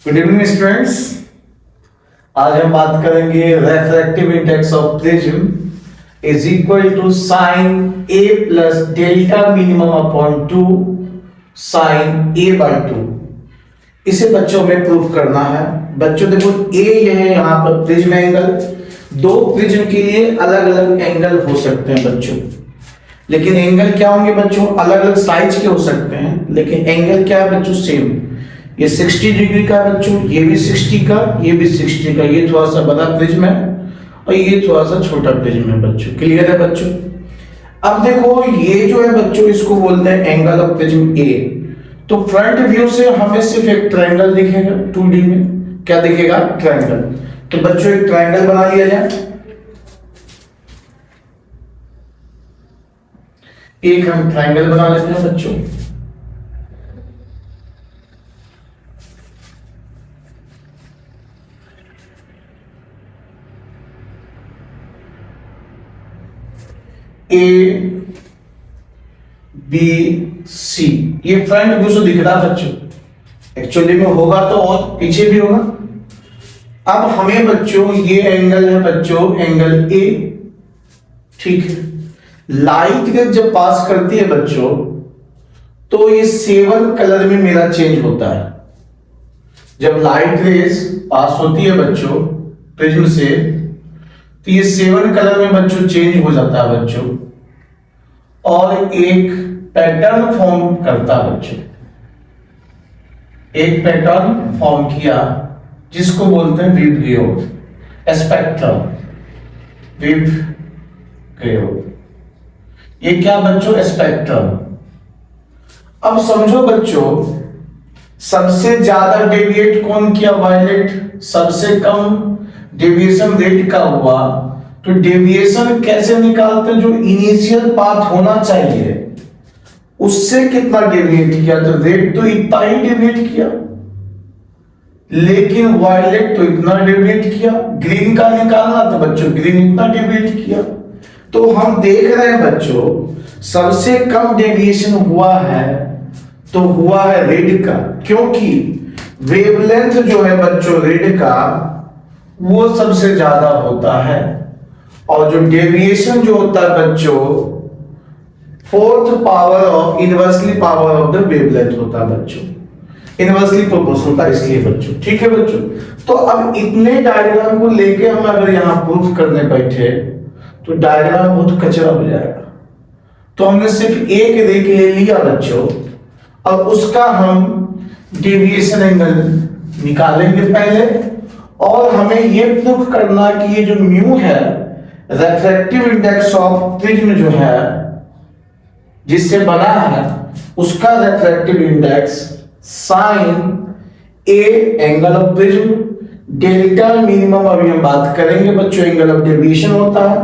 Good evening students. आज हम बात करेंगे refractive index of prism is equal to sine A plus delta minimum upon 2 sine A by 2। इसे बच्चों में प्रूफ करना है। बच्चों देखो ए यह है यहाँ पर प्रिज्म एंगल। दो प्रिज्म के लिए अलग अलग एंगल हो सकते हैं बच्चों, लेकिन एंगल क्या होंगे बच्चों? अलग अलग साइज के हो सकते हैं, लेकिन एंगल क्या है बच्चों? सेम। ये 60 डिग्री का है बच्चों, ये भी 60 का, ये भी 60 का। ये थोड़ा सा बड़ा प्रिज्म है और ये थोड़ा सा छोटा प्रिज्म है बच्चों। क्लियर है बच्चों? अब देखो ये जो है बच्चों, इसको बोलते हैं एंगल ऑफ प्रिज्म ए। तो फ्रंट व्यू से हमें सिर्फ एक ट्रायंगल दिखेगा 2D में। क्या दिखेगा? ट्रायंगल। तो बच्चों एक ट्रायंगल बना लिया जाए। एक हम ट्रायंगल बना लेते हैं बच्चों। ए बी सी, ये फ्रंट व्यू से दिख रहा है बच्चों। एक्चुअली में होगा तो और पीछे भी होगा। अब हमें बच्चों ये एंगल है बच्चों, एंगल ए, ठीक है। लाइट जब पास करती है बच्चों तो ये 7 कलर में मेरा चेंज होता है। जब लाइट रेज पास होती है बच्चों प्रिज्म से, तो ये 7 कलर में बच्चों चेंज हो जाता है बच्चों, और एक पैटर्न फॉर्म करता है बच्चों। एक पैटर्न फॉर्म किया जिसको बोलते हैं विबगियोर, स्पेक्ट्रम, विबगियोर। ये क्या बच्चों? स्पेक्ट्रम। अब समझो बच्चों, सबसे ज्यादा डेविएट कौन किया? वायलेट। सबसे कम डेविएशन रेट का हुआ। तो डेविएशन कैसे निकालते हैं? जो इनिशियल पाथ होना चाहिए उससे कितना डेविएट किया, तो रेट तो इतना ही डेविएट किया, लेकिन वायलेट तो इतना डेविएट किया। ग्रीन का निकालना तो बच्चों ग्रीन इतना डेविएट किया। तो हम देख रहे हैं बच्चों, सबसे कम डेविएशन हुआ है तो हुआ है रेड का, क्योंकि वेवलेंथ जो है बच्चों रेड का वो सबसे ज्यादा होता है, और जो डेविएशन जो होता है बच्चों 4th power of inversely power of the wavelength होता है बच्चों। इनवर्सली प्रोपोर्शनल होता है इसलिए बच्चों। ठीक है बच्चों? तो अब इतने डायग्राम को लेके हम अगर यहां प्रूफ करने बैठे तो डायग्राम बहुत कचरा हो जाएगा। तो हमने सिर्फ एक रे के लिए लिया बच्चों, अब उसका हम डेविएशन एंगल निकालेंगे पहले, और हमें यह प्रूफ करना कि ये जो म्यू है रेफ्रैक्टिव इंडेक्स ऑफ प्रिज्म जो है जिससे बना है, उसका refractive index sine A angle of prism, delta minimum अभी हम बात करेंगे बच्चों, एंगल ऑफ डेविएशन होता है,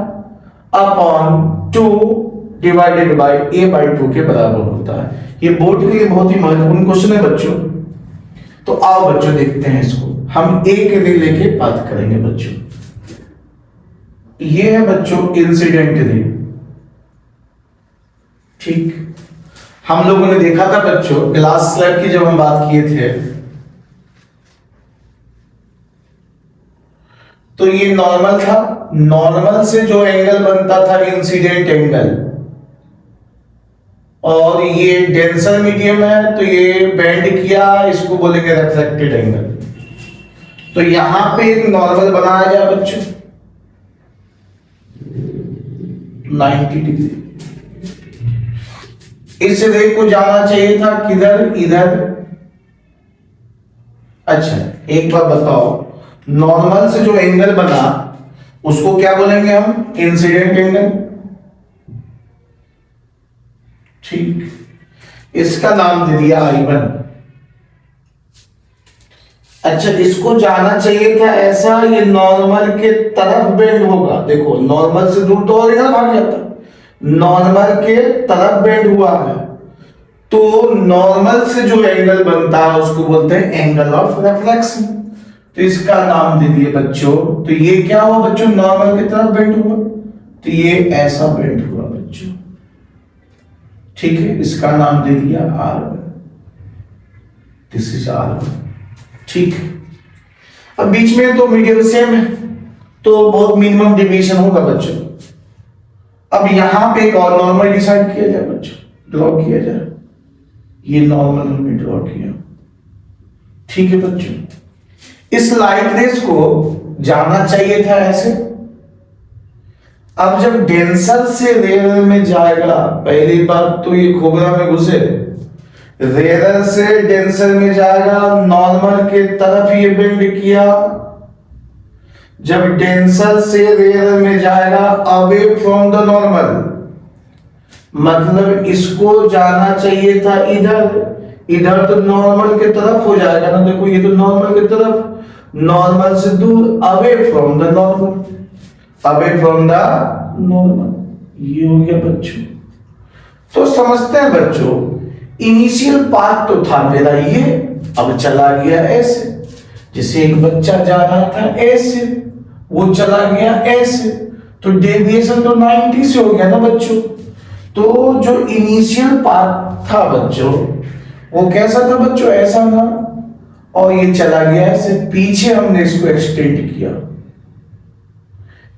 upon 2 divided by a by 2 के बराबर होता है। ये बोर्ड के लिए बहुत ही महत्वपूर्ण क्वेश्चन है बच्चों। तो आओ बच्चों देखते हैं इसको। हम एक रे लेके बात करेंगे बच्चों। ये है बच्चों इंसिडेंट रे, ठीक। हम लोगों ने देखा था बच्चों ग्लास स्लैब की जब हम बात किए थे, तो ये नॉर्मल था। नॉर्मल से जो एंगल बनता था इंसिडेंट एंगल, और ये डेंसर मीडियम है तो ये बेंड किया, इसको बोलेंगे रिफ्लेक्टेड एंगल। तो यहां पे एक नॉर्मल बनाया गया बच्चों 90 डिग्री। इस रे को जाना चाहिए था किधर? इधर। अच्छा एक बात बताओ, नॉर्मल से जो एंगल बना उसको क्या बोलेंगे हम? इंसिडेंट एंगल, ठीक। इसका नाम दे दिया I1। अच्छा इसको जाना चाहिए था ऐसा, ये नॉर्मल के तरफ बेंड होगा। देखो नॉर्मल से दूर तो और इधर भाग जाता, नॉर्मल के तरफ बेंड हुआ है, तो नॉर्मल से जो एंगल बनता है उसको बोलते हैं एंगल ऑफ रिफ्लेक्शन। तो इसका नाम दे दिए बच्चों। तो ये क्या हुआ बच्चों? नॉर्मल की तरफ बेंड हुआ, तो ये ऐसा बेंड हुआ बच्चों, ठीक है। इसका नाम दे दिया R1। This is R1। ठीक है। अब बीच में तो मीडियम सेम है, तो बहुत मिनिमम डेविएशन होगा बच्चों। अब यहां पे एक और नॉर्मल डिसाइड किया जाए बच्चों, ड्रॉ किया जाए। ये नॉर्मल हमने ड्रॉ किया, ठीक है बच्चों। इस लाइट रेस को जाना चाहिए था ऐसे। अब जब डेंसर से रेयर में जाएगा, पहली बात तो ये खोबरा में घुसे, रेयर से डेंसर में जाएगा, नॉर्मल के तरफ ये बेंड किया। जब डेंसर से रेयर में जाएगा अवे फ्रॉम द नॉर्मल, मतलब इसको जाना चाहिए था इधर, इधर तो नॉर्मल के तरफ हो जाएगा ना। देखो ये तो नॉर्मल की तरफ, नॉर्मल से दूर, away from the normal, away from the normal. ये हो गया बच्चों। तो समझते हैं बच्चों, इनिशियल पाथ तो था मेरा ये, अब चला गया ऐसे। जैसे एक बच्चा जा रहा था ऐसे, वो चला गया ऐसे, तो डेविएशन तो 90 से हो गया ना बच्चों। तो जो इनिशियल पाथ था बच्चों, वो कैसा था बच्चों, ऐसा था, और ये चला गया ऐसे, पीछे हमने इसको एक्सटेंड किया।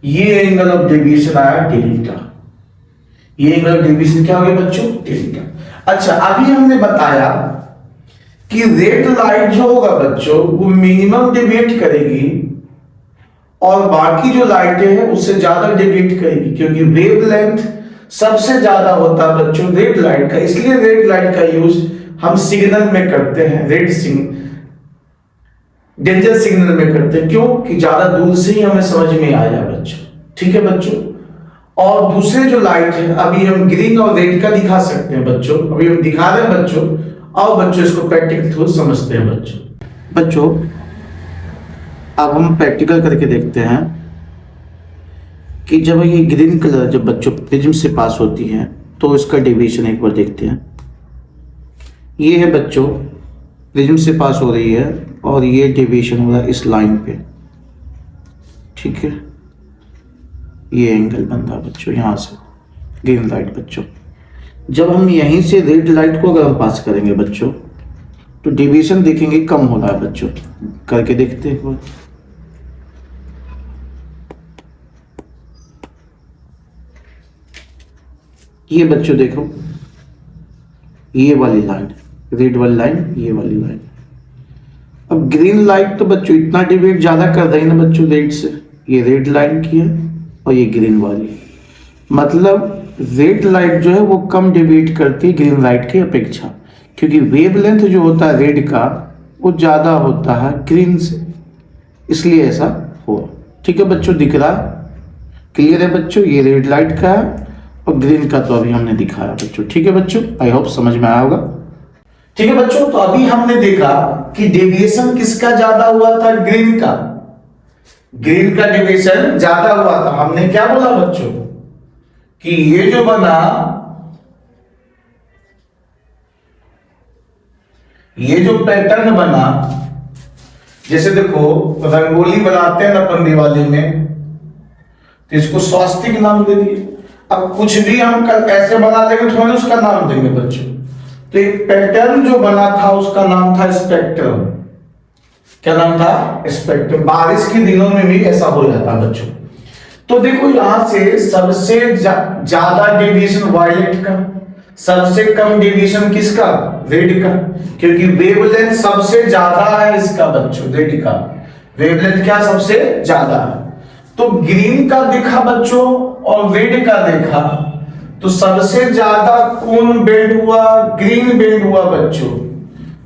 ये एंगल ऑफ डेविएशन आया डेल्टा। ये एंगल ऑफ डेविएशन क्या हो गया बच्चों, डेल्टा। अच्छा, अभी हमने बताया कि रेड लाइट जो होगा बच्चों, वो मिनिमम डेविएट करेगी और बाकी जो लाइटें हैं उससे ज्यादा डेविएट करेगी, क्योंकि वेवलेंथ सबसे ज्यादा होता है बच्चों रेड लाइट का। इसलिए रेड लाइट का यूज हम सिग्नल में करते हैं, रेड सिग्नल, डेंजर सिग्नल में करते हैं। क्यों? कि ज्यादा दूर से ही हमें समझ में आ जाए बच्चों, ठीक है बच्चों। और दूसरे जो लाइट है, अभी हम ग्रीन और रेड का दिखा सकते हैं बच्चों, अभी हम दिखा रहे हैं बच्चों। आओ बच्चों इसको प्रैक्टिकल थ्रू समझते हैं बच्चों। अब हम प्रैक्टिकल करके देखते हैं कि जब ये ग्रीन कलर जब बच्चों प्रिज्म से पास होती है तो इसका डेविएशन एक बार देखते हैं। ये है बच्चों, प्रिज्म से पास हो रही है और ये डेविएशन हो रहा है इस लाइन पे, ठीक है। ये एंगल बन रहा है बच्चों यहां से ग्रीन लाइट बच्चों। जब हम यहीं से रेड लाइट को अगर हम पास करेंगे बच्चों, तो डेविएशन देखेंगे कम हो रहा है बच्चों। करके देखते हैं एक बार। ये बच्चों देखो, ये वाली लाइन, रेड वाली लाइन, ये वाली लाइन। अब ग्रीन लाइट तो बच्चों इतना डेविएट ज्यादा कर रही है ना बच्चों रेड से। ये रेड लाइन की है और ये ग्रीन वाली, मतलब रेड लाइट जो है वो कम डेविएट करती है ग्रीन लाइट की अपेक्षा, क्योंकि वेवलेंथ जो होता है रेड का वो ज्यादा होता है ग्रीन से, इसलिए ऐसा हुआ। ठीक है बच्चों, दिख रहा है, क्लियर है बच्चों। ये रेड लाइट का है और ग्रीन का तो अभी हमने दिखाया बच्चों। ठीक है बच्चों, आई होप समझ में आया होगा। ठीक है बच्चों, तो अभी हमने देखा कि डेविएशन किसका ज्यादा हुआ था, ग्रीन का। ग्रीन का डेविएशन ज्यादा हुआ था। हमने क्या बोला बच्चों कि ये जो बना, ये जो पैटर्न बना, जैसे देखो रंगोली बनाते हैं ना अपन दिवाली में, तो इसको स्वास्तिक नाम दे दिए। अब कुछ भी हम ऐसे बना देंगे थोड़ा उसका नाम देंगे बच्चों। तो एक पैटर्न जो बना था उसका नाम था स्पेक्ट्रम। क्या नाम था? स्पेक्ट्रम। बारिश के दिनों में भी ऐसा हो जाता बच्चों। तो देखो यहां से सबसे ज्यादा डेविएशन वायलेट का, सबसे कम डेविएशन किसका? रेड का, क्योंकि वेवलेंथ सबसे ज्यादा है इसका बच्चों, रेड का वेवलेंथ क्या सबसे ज्यादा है। तो ग्रीन का देखा बच्चों और रेड का देखा, तो सबसे ज्यादा कौन बेंड हुआ? ग्रीन बेंड हुआ बच्चों।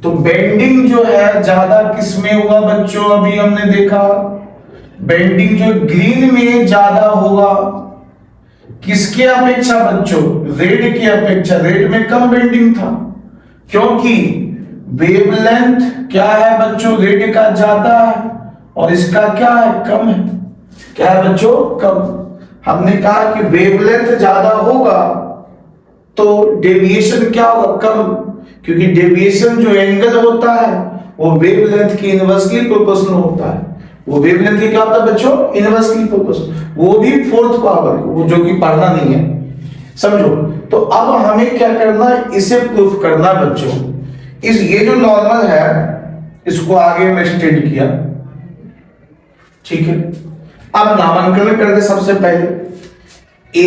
तो बेंडिंग जो है ज्यादा किसमें हुआ बच्चों? अभी हमने देखा बेंडिंग जो ग्रीन में ज्यादा हुआ, किसके अपेक्षा बच्चों? रेड की अपेक्षा। रेड में कम बेंडिंग था, क्योंकि वेवलेंथ क्या है बच्चों? रेड का ज्यादा है और इसका क्या है? कम है। क्या है बच्चों? कम। हमने कहा कि वेवलेंथ ज्यादा होगा तो डेविएशन क्या होगा? कम, क्योंकि डेविएशन जो एंगल होता है वो वेवलेंथ की इनवर्सली प्रोपोर्शनल होता है। वो वेवलेंथ की क्या होता है बच्चों? इनवर्सली प्रोपोर्शनल, वो भी फोर्थ पावर, वो जो कि पढ़ना नहीं है, समझो। तो अब हमें क्या करना है? इसे प्रूफ करना बच्चों। इस ये जो नॉर्मल है इसको आगे में एक्सटेंड किया, ठीक है। अब नामांकन कर दे सबसे पहले ए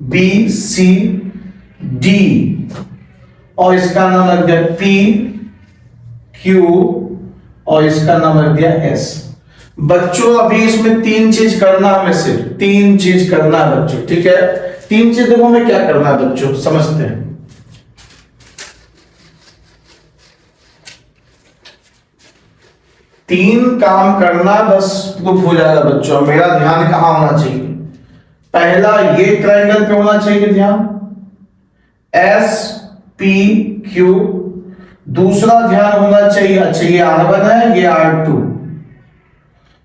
बी सी डी और इसका नाम रख दिया पी क्यू और इसका नाम रख दिया एस। बच्चों अभी इसमें तीन चीज करना है, हमें सिर्फ तीन चीज करना है बच्चों, ठीक है। तीन चीज देखो हमें क्या करना है बच्चों, समझते हैं। तीन काम करना बस प्रूफ हो जाएगा बच्चों। मेरा ध्यान कहां होना चाहिए, पहला ये ट्रायंगल पे होना चाहिए ध्यान, एस पी क्यू। दूसरा ध्यान होना चाहिए, अच्छा ये R1 है, ये R2।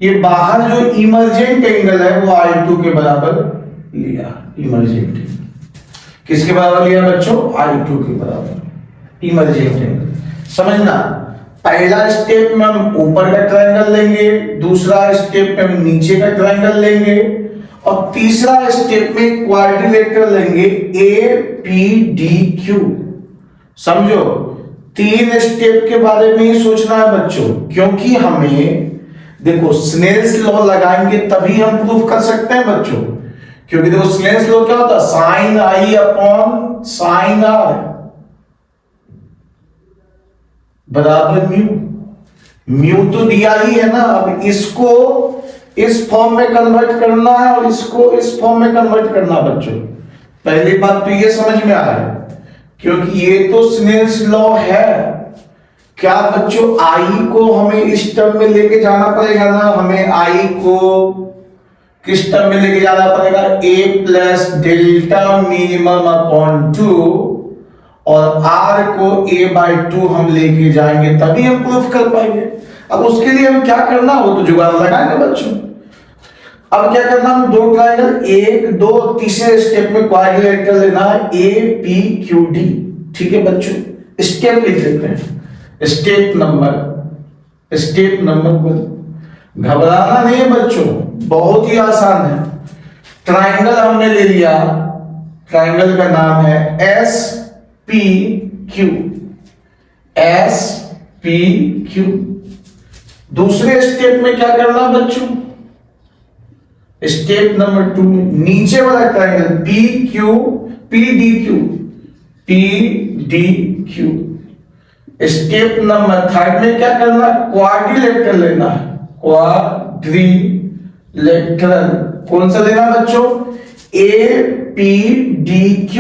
ये बाहर जो इमर्जेंट एंगल है वो I2 के बराबर लिया, इमर्जेंट एंगल किसके बराबर लिया बच्चों, I2 के बराबर इमर्जेंट एंगल। समझना, पहला स्टेप में हम ऊपर का ट्रायंगल लेंगे, दूसरा स्टेप में हम नीचे का ट्रायंगल लेंगे और तीसरा स्टेप में क्वाड्रिलेटरल लेंगे APDQ। समझो, तीन स्टेप के बारे में ही सोचना है बच्चों, क्योंकि हमें देखो स्नेल्स लॉ लगाएंगे तभी हम प्रूफ कर सकते हैं बच्चों। क्योंकि देखो स्नेल्स लॉ क्या होता है, sine I upon sine R बराबर म्यू तो दिया ही है ना। अब इसको इस फॉर्म में कन्वर्ट करना है और इसको इस फॉर्म में कन्वर्ट करना बच्चों। पहली बात तो ये समझ में आ रहा है, क्योंकि ये तो स्नेल्स लॉ है। क्या बच्चों आई को हमें इस टर्म में लेके जाना पड़ेगा ना, हमें आई को किस टर्म में लेके जाना पड़ेगा, a plus delta minimum upon 2 और r को a/2 हम लेके जाएंगे तभी हम प्रूफ कर पाएंगे। अब उसके लिए हम क्या करना, वो तो जुगाड़ लगाएंगे बच्चों। अब क्या करना, हम दो ट्रायंगल, एक दो तीसरे स्टेप में क्वाड्रिलेटरल लेना है APQD, ठीक है बच्चों। स्टेप लिख लेते हैं, स्टेप नंबर 1। घबराना नहीं है बच्चों, बहुत ही आसान है। ट्रायंगल हमने ले लिया, ट्रायंगल का नाम है SPQ। दूसरे स्टेप में क्या करना बच्चों, स्टेप नंबर 2 में नीचे वाला ट्रायंगल PDQ। स्टेप नंबर 3 में क्या करना, क्वाड्रिलेटरल लेना है, क्वाड्रिलेटरल। कौन सा लेना बच्चों, APDQ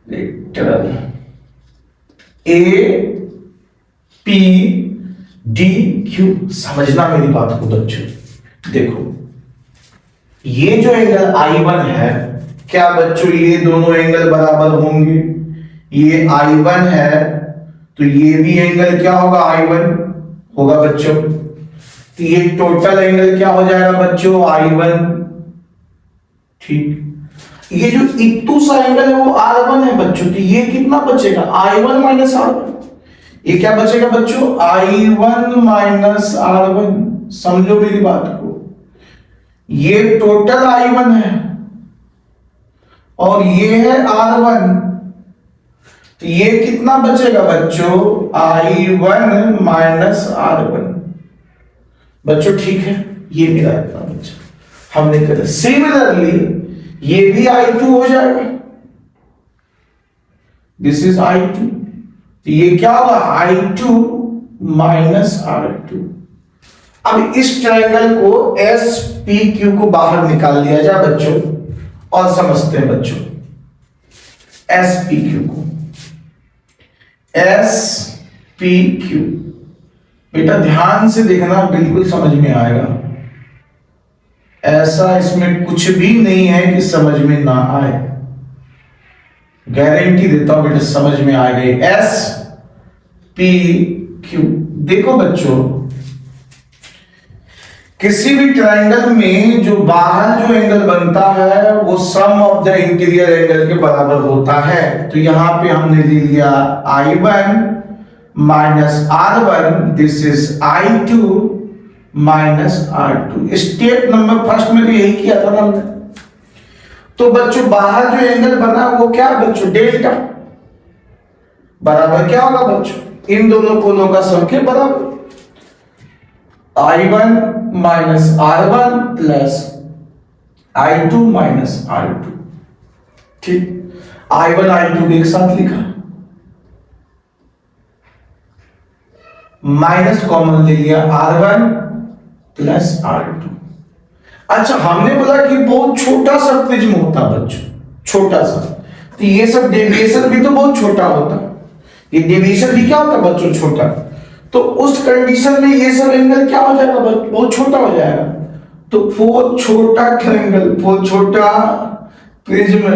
लेटरल, APDQ। समझना मेरी बात को बच्चों। देखो ये जो एंगल I1 है, क्या बच्चों ये दोनों एंगल बराबर होंगे, ये I1 है तो ये भी एंगल क्या होगा, I1 होगा बच्चों। तो ये टोटल एंगल क्या हो जाएगा बच्चों, I1, ठीक। ये जो इतू सा एंगल है वो R1 है बच्चों, तो ये कितना बचेगा, I1 माइनस R1। ये क्या बचेगा बच्चों, I1 माइनस R1। समझो मेरी बात को, ये टोटल I1 है और ये है R1, तो ये कितना बचेगा बच्चों, I1 माइनस R1 बच्चों, ठीक है। ये मेरा इतना बच्चा हमने कर। सिमिलरली ये भी I2 हो जाएगा, दिस इज I2, तो ये क्या होगा, I2 माइनस R2। अब इस ट्रायंगल को SPQ को बाहर निकाल लिया जाए बच्चों और समझते हैं बच्चों SPQ को। SPQ बेटा ध्यान से देखना, बिल्कुल समझ में आएगा। ऐसा इसमें कुछ भी नहीं है कि समझ में ना आए, गारंटी देता हूं बेटा समझ में आएगा। SPQ देखो बच्चों, किसी भी ट्रायंगल में जो बाहर जो एंगल बनता है वो सम ऑफ द इंटीरियर एंगल के बराबर होता है। तो यहां पे हमने ले लिया I1 minus R1, this is I2 minus R2। Step number 1 में तो यही किया था ना हमने। तो बच्चों बाहर जो एंगल बना वो क्या बच्चों, डेल्टा। बराबर क्या होगा बच्चों, इन दोनों कोणों का सम के बराबर, I1 minus R1 plus I2 minus R2। ठीक, I1 I2 एक साथ लिखा, माइनस कॉमन ले लिया, R1 प्लस R2। अच्छा, हमने बोला कि बहुत छोटा सा प्रिज्म होता बच्चों, छोटा सा, तो ये सब डेविएशन भी तो बहुत छोटा होता, ये डेविएशन भी क्या होता बच्चों, छोटा। तो उस कंडीशन में ये सब एंगल क्या हो जाएगा, बहुत छोटा हो जाएगा। तो बहुत छोटा ट्रायंगल, बहुत छोटा प्रिज्म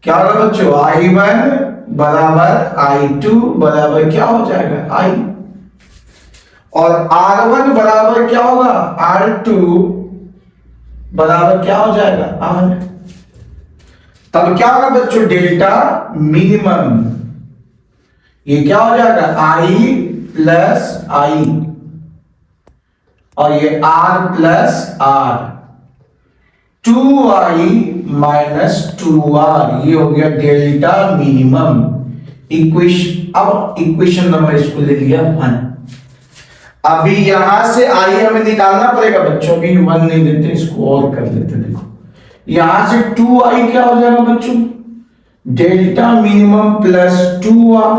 क्या होगा बच्चों, I1 बराबर I2 बराबर क्या हो जाएगा, I, और R1 बराबर क्या होगा, R2 बराबर क्या हो जाएगा, R। तब क्या होगा बच्चों, डेल्टा मिनिमम, ये क्या हो जाएगा, I प्लस I, और ये R plus R, 2I minus 2R, ये हो गया डेल्टा मिनिमम इक्वेशन। अब इक्वेशन नंबर इसको ले लिया 1। अभी यहां से I हमें निकालना पड़ेगा बच्चों, भी 1 नहीं देते, इसको और कर लेते। देखो यहां से 2I क्या हो जाएगा बच्चों, डेल्टा मिनिमम प्लस 2R,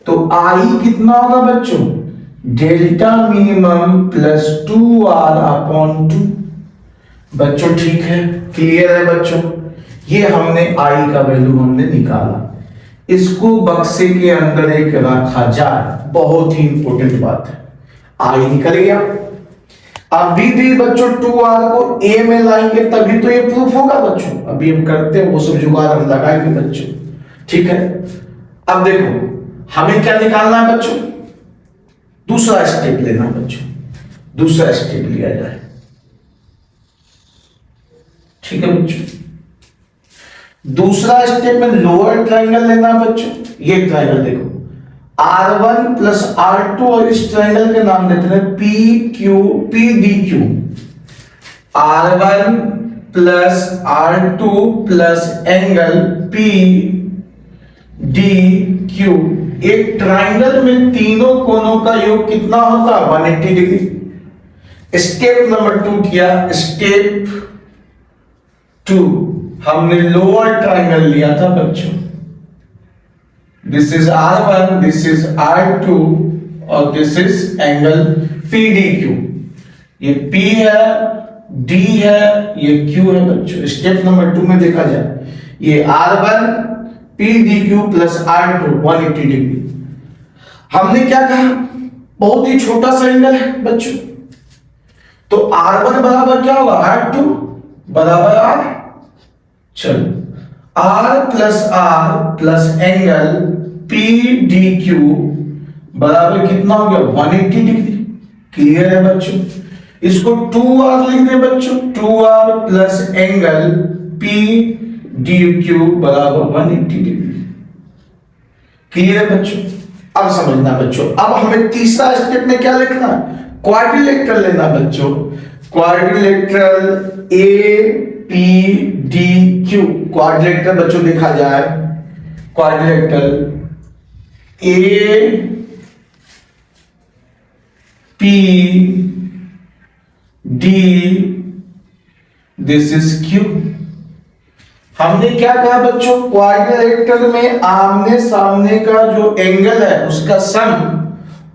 तो I कितना होगा बच्चों, delta minimum plus 2R upon 2। बच्चों ठीक है, क्लियर है बच्चों, ये हमने I का वैल्यू हमने निकाला, इसको बक्से के अंदर एक रखा जाए, बहुत ही इंपॉर्टेंट बात है। I निकल गया, अभी भी बच्चों 2R को A में लाएंगे तभी तो ये प्रूफ होगा बच्चों, अभी हम करते हैं वो सब जुगाड़ हम लगाएंगे बच्चों, ठीक है। अब देखो हमें क्या निकालना है बच्चों, दूसरा स्टेप लेना बच्चों, दूसरा स्टेप लिया जाए, ठीक है बच्चों। दूसरा स्टेप में लोअर ट्रायंगल लेना बच्चों, ये ट्रायंगल देखो R1 प्लस R2, और इस ट्रायंगल के नाम देते हैं PDQ, R1 plus R2 plus angle PDQ। एक ट्रायंगल में तीनों कोनों का योग कितना होता है, 180 डिग्री। स्टेप नंबर 2 किया, स्टेप 2 हमने लोअर ट्रायंगल लिया था बच्चों, this is R1, this is R2 और दिस इज एंगल PDQ। ये P है, D है, ये Q है बच्चों। स्टेप नंबर 2 में देखा जाए, ये R1 PDQ plus R2 180 degree. हमने क्या कहा, बहुत ही छोटा सा एंगल है बच्चों, तो R1 बराबर क्या होगा, R2 बराबर R। चलो R प्लस एंगल PDQ बराबर कितना हो गया, 180 डिग्री। क्लियर है बच्चों, इसको 2R लिख दे बच्चों, 2R प्लस एंगल PDQ बराबर 180 डिग्री। क्लियर है बच्चों, अब समझना बच्चों, अब हमें तीसरा स्टेप में क्या लिखना है, क्वाड्रिलेटरल लेना बच्चों, क्वाड्रिलेटरल APDQ। क्वाड्रिलेटरल बच्चों देखा जाए, quadrilateral APD, this is Q। हमने क्या कहा बच्चों, क्वाड्रिलेटरल में आमने सामने का जो एंगल है उसका सम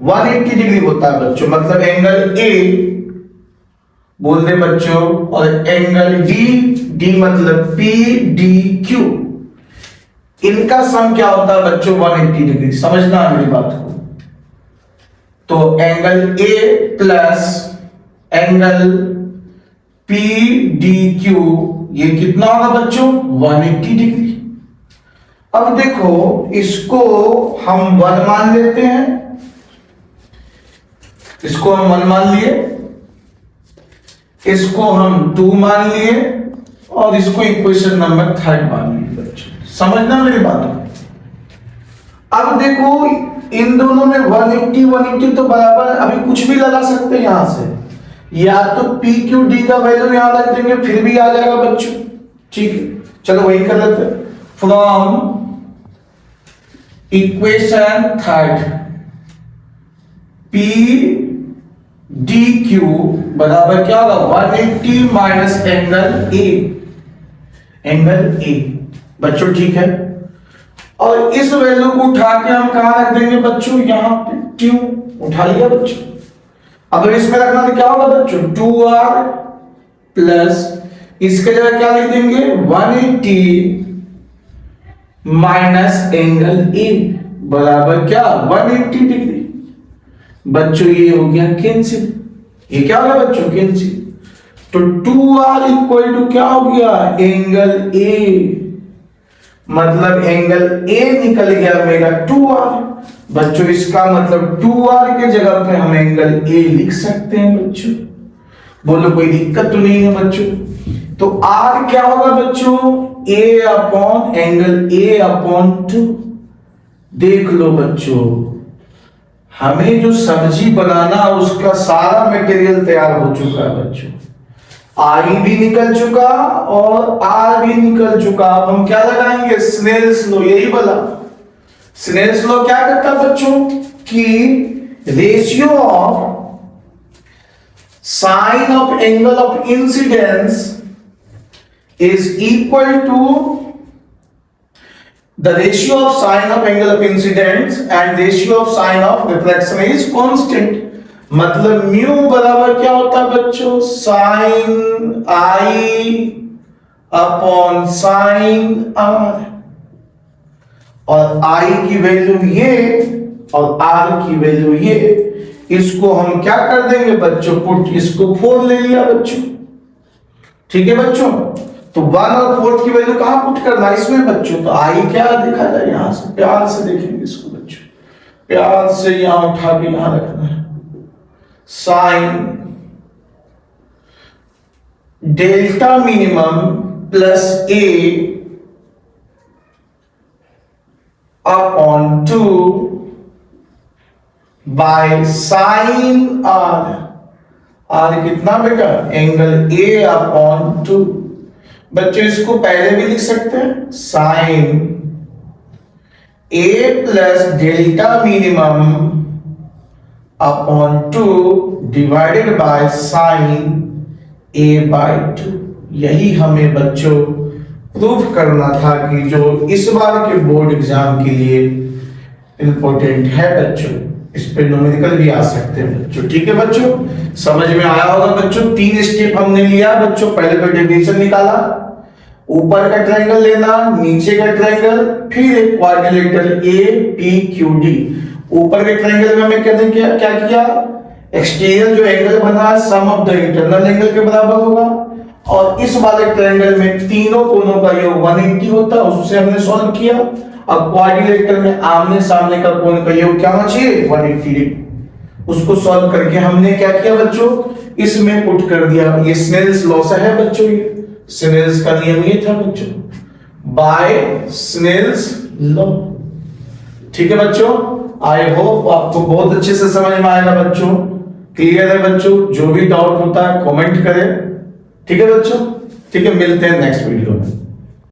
180 डिग्री होता है बच्चों, मतलब एंगल A बोल दे बच्चों, और एंगल D मतलब PDQ, इनका सम क्या होता है बच्चों, 180 डिग्री। समझना मेरी बात को, तो angle A plus angle PDQ ये कितना होगा बच्चों, 180 डिग्री। अब देखो इसको हम 1 मान लेते हैं, इसको हम 1 मान लिए, इसको हम 2 मान लिए, और इसको इक्वेशन नंबर 3 मान लिए बच्चों। समझना मेरी बात को। अब देखो इन दोनों में 180 तो बराबर, अभी कुछ भी लगा सकते हैं यहां से, या तो PQD का वैल्यू यहां रख देंगे फिर भी आ जाएगा बच्चों, ठीक है। चलो वही कर लेते हैं, from equation third, P D Q बराबर क्या होगा 180 minus angle A, angle A बच्चों, ठीक है। और इस वैल्यू को उठा के हम कहां रख देंगे बच्चों, यहां पे ट्यू उठा लिया बच्चों। अब इसमें रखना तो क्या होगा बच्चों 2r प्लस इसके जगह क्या लिख देंगे 180 माइनस एंगल ए बराबर क्या 180 डिग्री। बच्चों ये हो गया कैंसिल, ये क्या हो गया बच्चों कैंसिल। तो 2r इक्वल टू क्या हो गया एंगल ए, मतलब एंगल ए निकल गया मेरा 2r। बच्चों इसका मतलब 2r के जगह पे हम एंगल ए लिख सकते हैं बच्चों। बोलो कोई दिक्कत तो नहीं है बच्चों। तो r क्या होगा बच्चों a upon angle a upon 2। देख लो बच्चों, हमें जो सब्जी बनाना उसका सारा मटेरियल तैयार हो चुका है बच्चों। आई भी निकल चुका और आर भी निकल चुका। अब हम क्या लगाएंगे स्नेल्स लॉ, यही बोला। स्नेल्स लॉ क्या करता है बच्चों कि ratio of sine of angle of incidence is equal to the ratio of sine of angle of incidence and ratio of sine of reflection is constant। मतलब म्यू बराबर क्या होता है बच्चों sine I upon sine R, और I की value ये और आर की वैल्यू ये। इसको हम क्या कर देंगे बच्चों पुट, इसको 4 ले लिया बच्चों, ठीक है बच्चों। तो 1 और 4 की वैल्यू कहां पुट करना इसमें बच्चों, तो आई क्या देखा जाए यहां से, प्यार से देखेंगे इसको बच्चों, प्यार से यहां उठा के यहां रखना है sine delta minimum plus A upon 2 by sine R. R कितना बेटा एंगल ए अपॉन 2। बच्चों इसको पहले भी लिख सकते हैं sine A plus delta minimum upon 2 divided by sine A by 2। यही हमें बच्चों प्रूफ करना था कि जो इस बार के बोर्ड एग्जाम के लिए इंपॉर्टेंट है बच्चों। इस पे न्यूमेरिकल भी आ सकते हैं बच्चों, ठीक है बच्चों। समझ में आया होगा बच्चों। 3 स्टेप हमने लिया बच्चों। पहले तो डेविएशन निकाला, ऊपर का ट्रायंगल लेना, नीचे का ट्रायंगल, फिर एक quadrilateral A P Q D. ऊपर के ट्रायंगल में हमें क्या किया एक्सटीरियर जो एंगल बना है सम ऑफ द इंटरनल एंगल के बराबर होगा, और इस वाले ट्रायंगल में तीनों कोनों का योग 180 होता है, उससे हमने सॉल्व किया। अब क्वाड्रिलेटरल में आमने सामने का कोण का योग क्या होना चाहिए 180 डिग्री। उसको सॉल्व करके हमने क्या किया बच्चों इसमें पुट कर दिया। ये स्नेल्स लॉ से है बच्चों, ये स्नेल्स का नियम ये था बच्चों, बाय स्नेल्स लॉ, ठीक है बच्चों। आई होप आपको बहुत अच्छे से समझ में आएगा बच्चों, क्लियर है बच्चों। जो भी डाउट होता है कमेंट करें, ठीक है बच्चों। ठीक है, मिलते हैं नेक्स्ट वीडियो में।